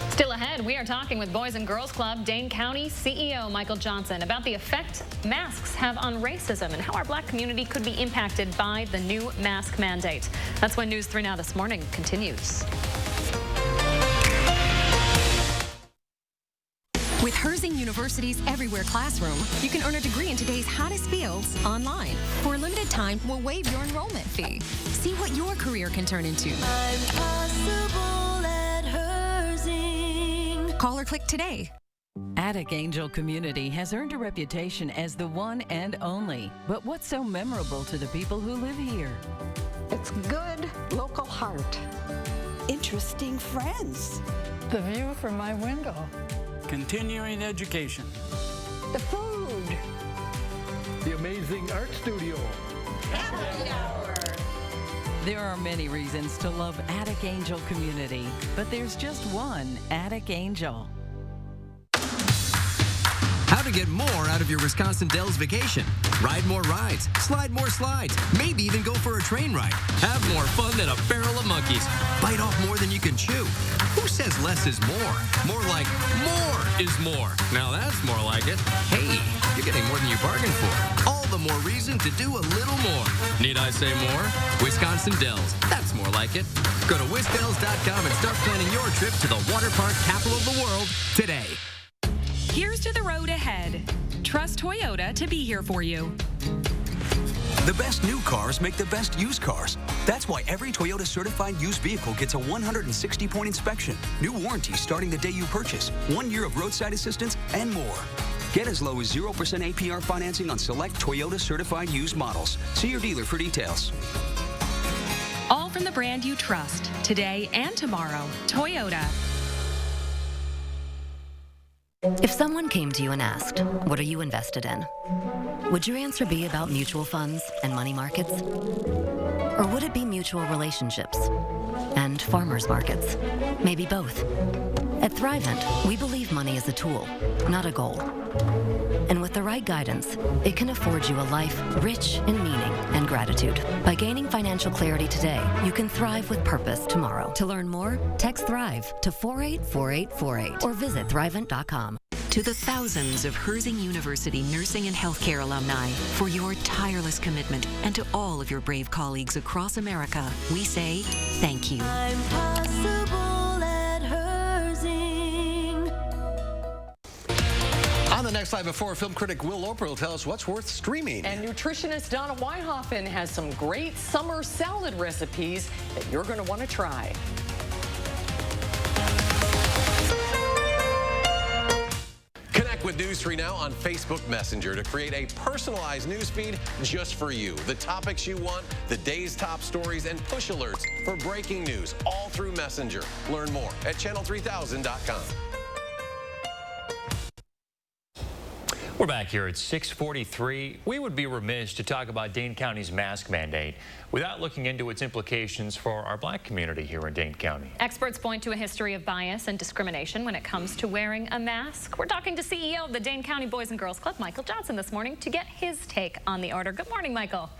Still ahead, we are talking with Boys and Girls Club Dane County CEO Michael Johnson about the effect masks have on racism and how our black community could be impacted by the new mask mandate. That's when News 3 Now this morning continues. With Herzing University's Everywhere Classroom, you can earn a degree in today's hottest fields online. For a limited time, we'll waive your enrollment fee. See what your career can turn into. I'm possible at Herzing. Call or click today. Attic Angel Community has earned a reputation as the one and only. But what's so memorable to the people who live here? It's good local heart. Interesting friends. The view from my window. Continuing education. The food. The amazing art studio. Happy hour. There are many reasons to love Attic Angel Community, but there's just one Attic Angel. How to get more out of your Wisconsin Dells vacation. Ride more rides, slide more slides, maybe even go for a train ride. Have more fun than a barrel of monkeys. Bite off more than you can chew. Who says less is more? More like more is more. Now that's more like it. Hey, you're getting more than you bargained for. All the more reason to do a little more. Need I say more? Wisconsin Dells. That's more like it. Go to wisdells.com and start planning your trip to the water park capital of the world today. Here's to the road ahead. Trust Toyota to be here for you. The best new cars make the best used cars. That's why every Toyota certified used vehicle gets a 160-point inspection, new warranties starting the day you purchase, 1 year of roadside assistance, and more. Get as low as 0% APR financing on select Toyota certified used models. See your dealer for details. All from the brand you trust, today and tomorrow. Toyota. If someone came to you and asked, what are you invested in? Would your answer be about mutual funds and money markets? Or would it be mutual relationships and farmers markets? Maybe both. At Thrivent, we believe money is a tool, not a goal. And with the right guidance, it can afford you a life rich in meaning and gratitude. By gaining financial clarity today, you can thrive with purpose tomorrow. To learn more, text THRIVE to 484848 or visit Thrivent.com. To the thousands of Herzing University nursing and healthcare alumni, for your tireless commitment, and to all of your brave colleagues across America, we say thank you. I'm possible at Herzing. On the next Live Before, film critic Will Loper will tell us what's worth streaming. And nutritionist Donna Weihoffen has some great summer salad recipes that you're going to want to try. Connect with News 3 Now on Facebook Messenger to create a personalized news feed just for you. The topics you want, the day's top stories, and push alerts for breaking news all through Messenger. Learn more at channel3000.com. We're back here at 6:43. We would be remiss to talk about Dane County's mask mandate without looking into its implications for our black community here in Dane County. Experts point to a history of bias and discrimination when it comes to wearing a mask. We're talking to CEO of the Dane County Boys and Girls Club, Michael Johnson, this morning to get his take on the order. Good morning, Michael.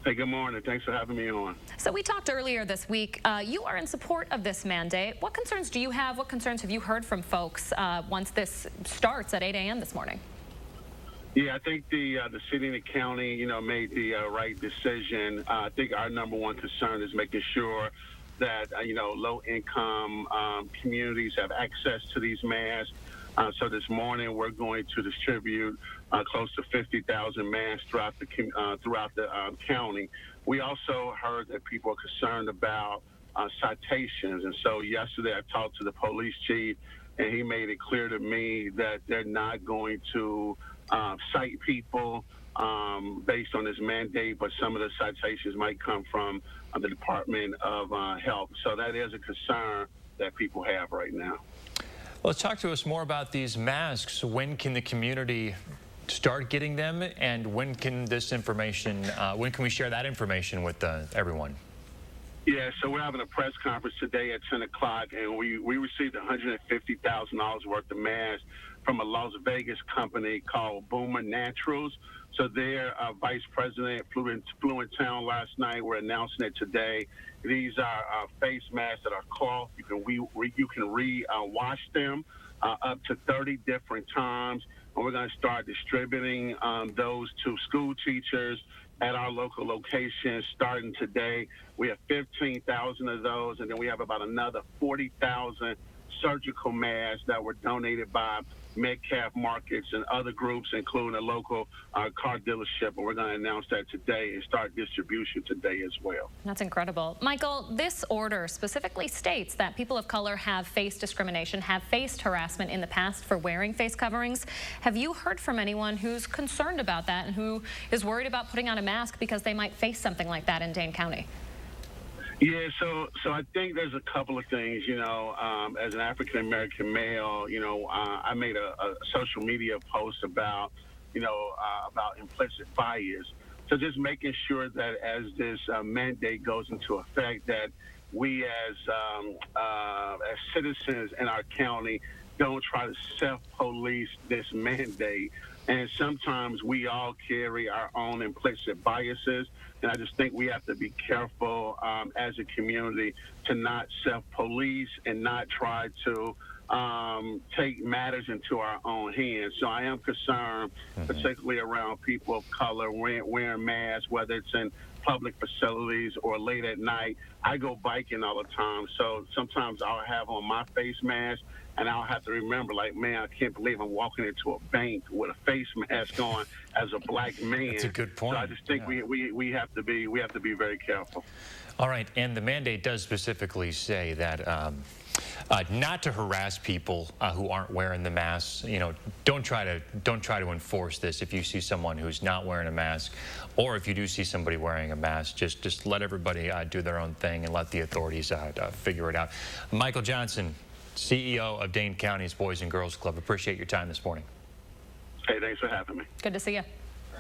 Hey, good morning. Thanks for having me on. So we talked earlier this week. You are in support of this mandate. What concerns do you have? What concerns have you heard from folks once this starts at 8 a.m. this morning? Yeah, I think the city and the county, made the right decision. I think our number one concern is making sure that, low-income communities have access to these masks. So this morning we're going to distribute close to 50,000 masks throughout the county. We also heard that people are concerned about citations, and so yesterday I talked to the police chief, and he made it clear to me that they're not going to cite people based on this mandate, but some of the citations might come from the Department of Health. So that is a concern that people have right now. Well, talk to us more about these masks. When can the community start getting them, and when can this information, when can we share that information with everyone? Yeah, so we're having a press conference today at 10 o'clock, and we received $150,000 worth of masks from a Las Vegas company called Boomer Naturals. So their vice president flew in town last night. We're announcing it today. These are face masks that are cloth. You can wash them up to 30 different times, and we're going to start distributing those to school teachers at our local locations starting today. We have 15,000 of those, and then we have about another 40,000 surgical masks that were donated by Metcalf Markets and other groups, including a local car dealership. And we're going to announce that today and start distribution today as well. That's incredible. Michael, this order specifically states that people of color have faced discrimination, have faced harassment in the past for wearing face coverings. Have you heard from anyone who's concerned about that and who is worried about putting on a mask because they might face something like that in Dane County? Yeah, so I think there's a couple of things, as an African-American male, I made a social media post about, about implicit bias. So just making sure that as this mandate goes into effect, that we as citizens in our county don't try to self-police this mandate. And sometimes we all carry our own implicit biases. And I just think we have to be careful as a community to not self-police and not try to take matters into our own hands. So I am concerned, particularly around people of color wearing masks, whether it's in public facilities or late at night. I go biking all the time, so sometimes I'll have on my face mask, and I'll have to remember, like, man, I can't believe I'm walking into a bank with a face mask on as a black man. That's a good point. So I just think we have to be very careful. All right, and the mandate does specifically say that not to harass people who aren't wearing the masks. Don't try to enforce this if you see someone who's not wearing a mask, or if you do see somebody wearing a mask, just let everybody do their own thing and let the authorities figure it out. Michael Johnson, CEO of Dane County's Boys and Girls Club. Appreciate your time this morning. Hey, thanks for having me. Good to see you.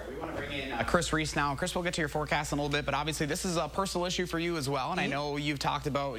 We want to bring in Chris Reese now. Chris, we'll get to your forecast in a little bit, but obviously this is a personal issue for you as well. And I know you've talked about,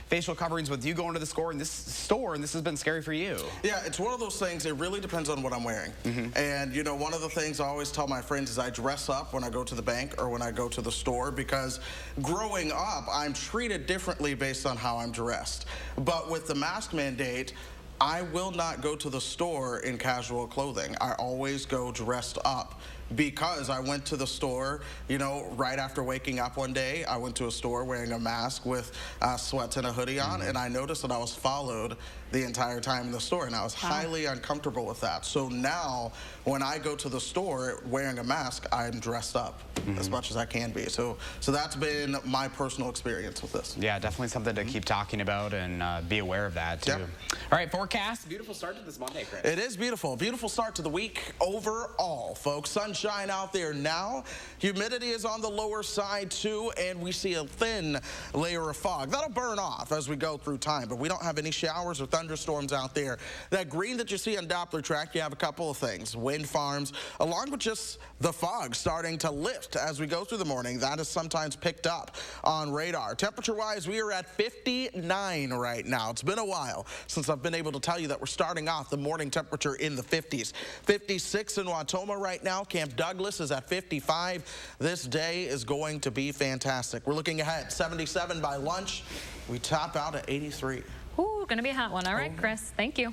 facial coverings with you going to the store, and this has been scary for you. Yeah, it's one of those things. It really depends on what I'm wearing. And, one of the things I always tell my friends is I dress up when I go to the bank or when I go to the store, because growing up, I'm treated differently based on how I'm dressed. But with the mask mandate, I will not go to the store in casual clothing. I always go dressed up, because I went to the store, right after waking up one day. I went to a store wearing a mask with sweats and a hoodie on, and I noticed that I was followed the entire time in the store, and I was highly uncomfortable with that. So now, when I go to the store wearing a mask, I'm dressed up as much as I can be. So that's been my personal experience with this. Yeah, definitely something to keep talking about and be aware of that, too. Yep. All right, forecast. Beautiful start to this Monday, Chris. It is beautiful. Beautiful start to the week overall, folks. Sunshine out there now. Humidity is on the lower side, too, and we see a thin layer of fog. That'll burn off as we go through time, but we don't have any showers or thunderstorms out there. That green that you see on Doppler track, you have a couple of things. Wind farms, along with just the fog starting to lift as we go through the morning. That is sometimes picked up on radar. Temperature-wise, we are at 59 right now. It's been a while since I've been able to tell you that we're starting off the morning temperature in the 50s. 56 in Wautoma right now. Camp Douglas is at 55. This day is going to be fantastic. We're looking ahead. 77 by lunch. We top out at 83. Ooh, gonna be a hot one. All right, Chris, thank you.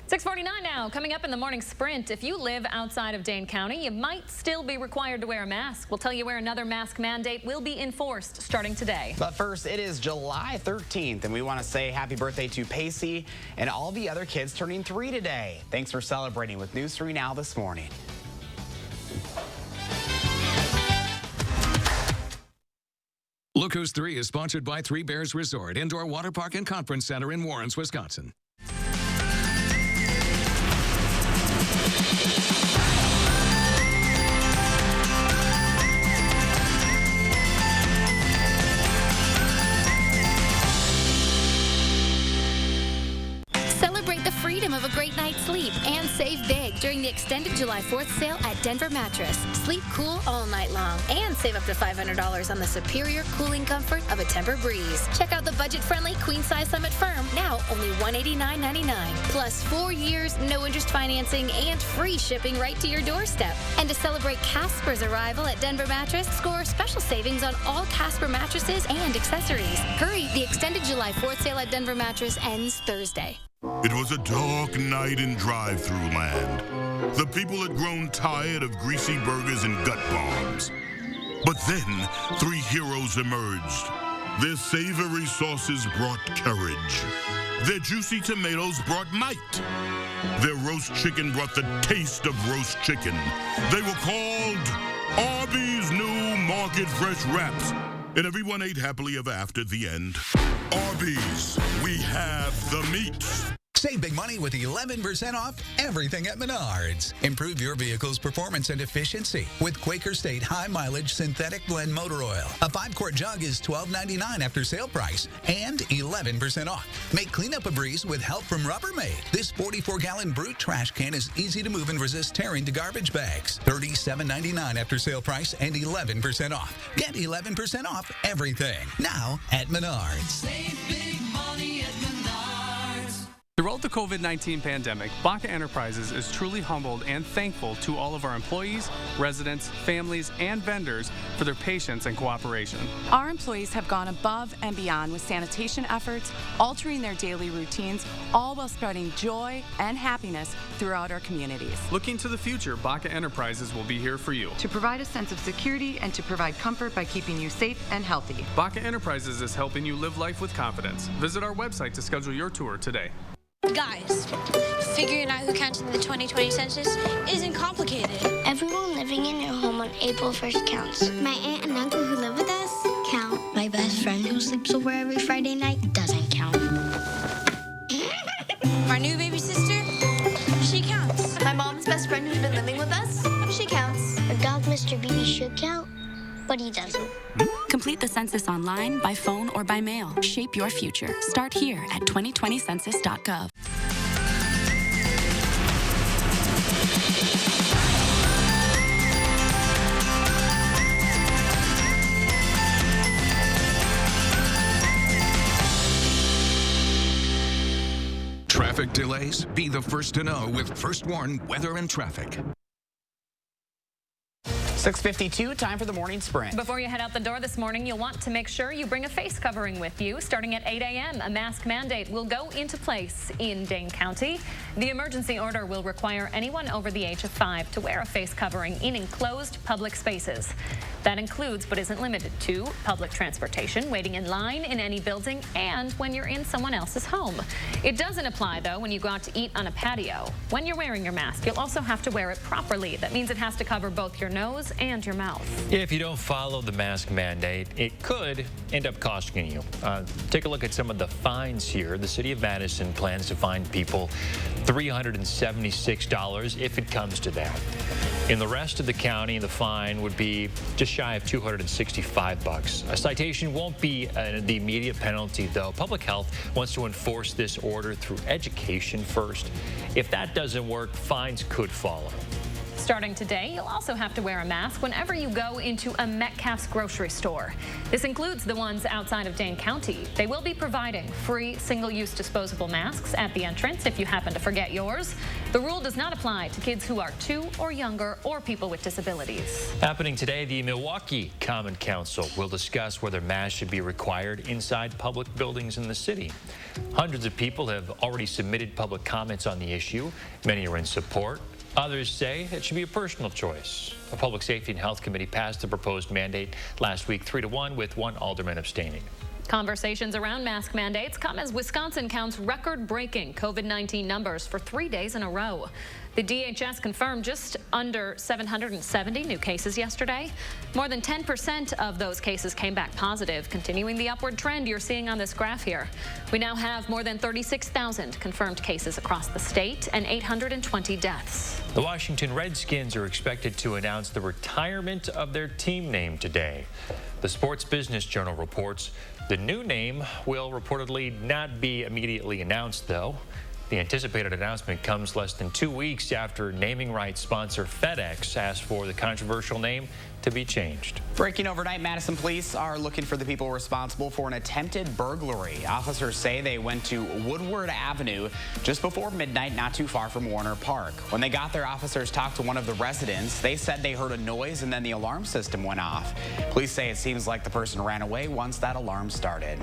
6:49 now. Coming up in the morning sprint, if you live outside of Dane County, you might still be required to wear a mask. We'll tell you where another mask mandate will be enforced starting today. But first, it is July 13th, and we want to say happy birthday to Pacey and all the other kids turning 3 today. Thanks for celebrating with News 3 Now this morning. Look Who's 3 is sponsored by Three Bears Resort, Indoor Water Park and Conference Center in Warrens, Wisconsin. Celebrate the freedom of a great night's sleep and save big during the extended July 4th sale at Denver Mattress. Sleep cool all night long and save up to $500 on the superior cooling comfort of a Tempur-Breeze. Check out the budget-friendly queen-size Summit Firm, now only $189.99. Plus 4 years, no interest financing, and free shipping right to your doorstep. And to celebrate Casper's arrival at Denver Mattress, score special savings on all Casper mattresses and accessories. Hurry, the extended July 4th sale at Denver Mattress ends Thursday. It was a dark night in drive-thru land. The people had grown tired of greasy burgers and gut bombs. But then, 3 heroes emerged. Their savory sauces brought courage. Their juicy tomatoes brought might. Their roast chicken brought the taste of roast chicken. They were called Arby's New Market Fresh Wraps. And everyone ate happily ever after at the end. Arby's, we have the meat. Save big money with 11% off everything at Menards. Improve your vehicle's performance and efficiency with Quaker State High Mileage Synthetic Blend Motor Oil. A 5-quart jug is $12.99 after sale price and 11% off. Make cleanup a breeze with help from Rubbermaid. This 44-gallon Brute trash can is easy to move and resist tearing to garbage bags. $37.99 after sale price and 11% off. Get 11% off everything now at Menards. Save big money at Menards. Throughout the COVID-19 pandemic, Baca Enterprises is truly humbled and thankful to all of our employees, residents, families, and vendors for their patience and cooperation. Our employees have gone above and beyond with sanitation efforts, altering their daily routines, all while spreading joy and happiness throughout our communities. Looking to the future, Baca Enterprises will be here for you. To provide a sense of security and to provide comfort by keeping you safe and healthy. Baca Enterprises is helping you live life with confidence. Visit our website to schedule your tour today. Guys, figuring out who counts in the 2020 census isn't complicated. Everyone living in your home on April 1st counts. My aunt and uncle who live with us count. My best friend who sleeps over every Friday night doesn't count. My new baby sister, she counts. My mom's best friend who's been living with us, she counts. Our dog, Mr. BB, should count, but he doesn't. Complete the census online, by phone, or by mail. Shape your future. Start here at 2020census.gov. Traffic delays? Be the first to know with First Warn Weather and Traffic. 6:52, time for the morning sprint. Before you head out the door this morning, you'll want to make sure you bring a face covering with you. Starting at 8 a.m., a mask mandate will go into place in Dane County. The emergency order will require anyone over the age of 5 to wear a face covering in enclosed public spaces. That includes, but isn't limited to, public transportation, waiting in line in any building, and when you're in someone else's home. It doesn't apply, though, when you go out to eat on a patio. When you're wearing your mask, you'll also have to wear it properly. That means it has to cover both your nose and your mouth. If you don't follow the mask mandate, it could end up costing you. Take a look at some of the fines here. The city of Madison plans to fine people $376 if it comes to that. In the rest of the county, the fine would be just shy of $265. A citation won't be the immediate penalty, though. Public Health wants to enforce this order through education first. If that doesn't work, fines could follow. Starting today, you'll also have to wear a mask whenever you go into a Metcalfe's grocery store. This includes the ones outside of Dane County. They will be providing free single-use disposable masks at the entrance if you happen to forget yours. The rule does not apply to kids who are 2 or younger or people with disabilities. Happening today, the Milwaukee Common Council will discuss whether masks should be required inside public buildings in the city. Hundreds of people have already submitted public comments on the issue. Many are in support. Others say it should be a personal choice. A Public Safety and Health Committee passed the proposed mandate last week 3-1 with one alderman abstaining. Conversations around mask mandates come as Wisconsin counts record-breaking COVID-19 numbers for 3 days in a row. The DHS confirmed just under 770 new cases yesterday. More than 10% of those cases came back positive, continuing the upward trend you're seeing on this graph here. We now have more than 36,000 confirmed cases across the state and 820 deaths. The Washington Redskins are expected to announce the retirement of their team name today. The Sports Business Journal reports the new name will reportedly not be immediately announced, though. The anticipated announcement comes less than 2 weeks after naming rights sponsor FedEx asked for the controversial name to be changed. Breaking overnight, Madison police are looking for the people responsible for an attempted burglary. Officers say they went to Woodward Avenue just before midnight, not too far from Warner Park. When they got there, officers talked to one of the residents. They said they heard a noise and then the alarm system went off. Police say it seems like the person ran away once that alarm started.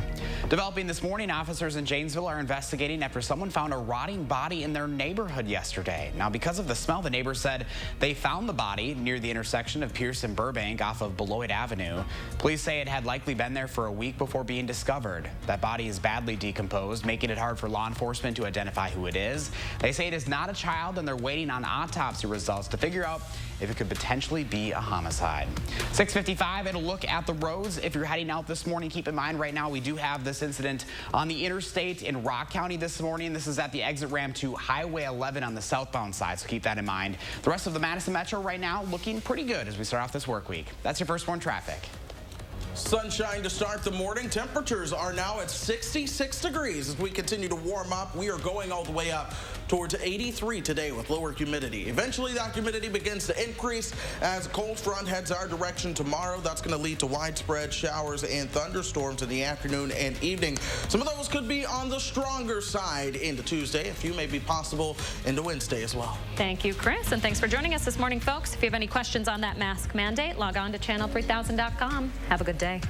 Developing this morning, officers in Janesville are investigating after someone found a rotting body in their neighborhood yesterday. Now, because of the smell, the neighbors said they found the body near the intersection of Pierce and Burbank off of Beloit Avenue. Police say it had likely been there for a week before being discovered. That body is badly decomposed, making it hard for law enforcement to identify who it is. They say it is not a child, and they're waiting on autopsy results to figure out if it could potentially be a homicide. 6:55, and a look at the roads. If you're heading out this morning, keep in mind right now we do have this incident on the interstate in Rock County this morning. This is at the exit ramp to Highway 11 on the southbound side, so keep that in mind. The rest of the Madison Metro right now looking pretty good as we start off this work week. That's your first one traffic. Sunshine to start the morning. Temperatures are now at 66 degrees. As we continue to warm up, we are going all the way up towards 83 today with lower humidity. Eventually, that humidity begins to increase as a cold front heads our direction tomorrow. That's going to lead to widespread showers and thunderstorms in the afternoon and evening. Some of those could be on the stronger side into Tuesday. A few may be possible into Wednesday as well. Thank you, Chris, and thanks for joining us this morning, folks. If you have any questions on that mask mandate, log on to channel3000.com. Have a good day.